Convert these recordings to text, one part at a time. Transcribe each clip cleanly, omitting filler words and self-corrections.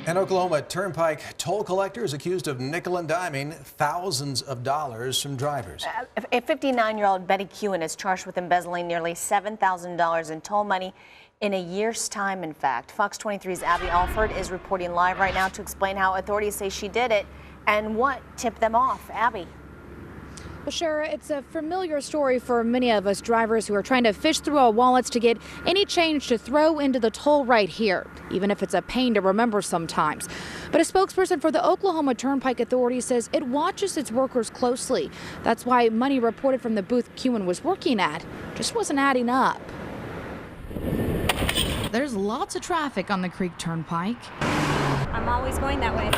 An Oklahoma Turnpike toll collector is accused of nickel and diming thousands of dollars from drivers. A 59-year-old Betty Kewen is charged with embezzling nearly $7,000 in toll money in a year's time, in fact. Fox 23's Abbie Alford is reporting live right now to explain how authorities say she did it and what tipped them off. Abbie. Well, Shara, it's a familiar story for many of us drivers who are trying to fish through our wallets to get any change to throw into the toll right here, even if it's a pain to remember sometimes. But a spokesperson for the Oklahoma Turnpike Authority says it watches its workers closely. That's why money reported from the booth Kewen was working at just wasn't adding up. There's lots of traffic on the Creek Turnpike. I'm always going that way.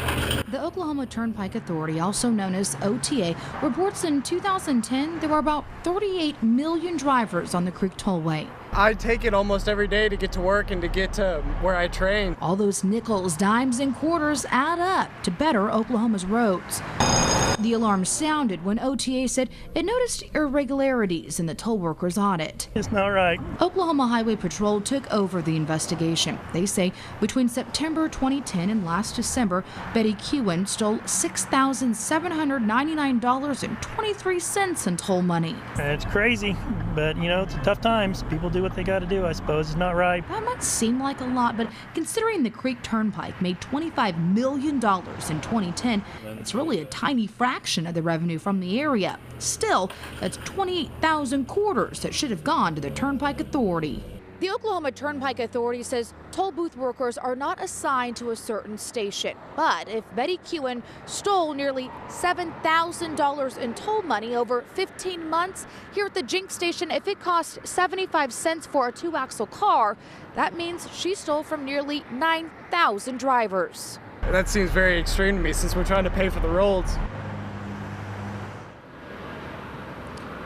The Oklahoma Turnpike Authority, also known as OTA, reports in 2010 there were about 38 million drivers on the Creek Tollway. I take it almost every day to get to work and to get to where I train. All those nickels, dimes, and quarters add up to better Oklahoma's roads. The alarm sounded when OTA said it noticed irregularities in the toll workers' audit. It's not right. Oklahoma Highway Patrol took over the investigation. They say between September 2010 and last December, Betty Kewen stole $6,799.23 in toll money. It's crazy, but you know, it's tough times. People do what they got to do, I suppose. It's not right. That might seem like a lot, but considering the Creek Turnpike made $25 million in 2010, it's really a tiny fraction of the revenue from the area. Still, that's 28,000 quarters that should have gone to the Turnpike Authority. The Oklahoma Turnpike Authority says toll booth workers are not assigned to a certain station. But if Betty Kewen stole nearly $7,000 in toll money over 15 months, here at the Jinx station, if it cost 75 cents for a 2-axle car, that means she stole from nearly 9,000 drivers. That seems very extreme to me since we're trying to pay for the roads.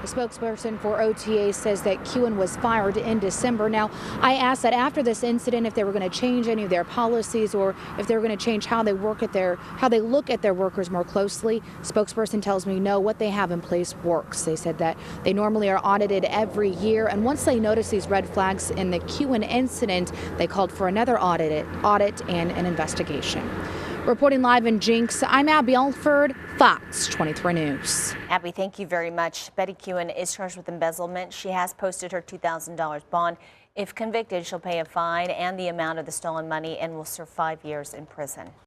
The spokesperson for OTA says that Kewen was fired in December. Now, I asked that after this incident if they were going to change any of their policies or if they were going to change how they look at their workers more closely. Spokesperson tells me no, what they have in place works. They said that they normally are audited every year, and once they noticed these red flags in the Kewen incident, they called for another audit and an investigation. Reporting live in Jinx, I'm Abbie Alford, Fox 23 News. Abbie, thank you very much. Betty Kewen is charged with embezzlement. She has posted her $2,000 bond. If convicted, she'll pay a fine and the amount of the stolen money and will serve 5 years in prison.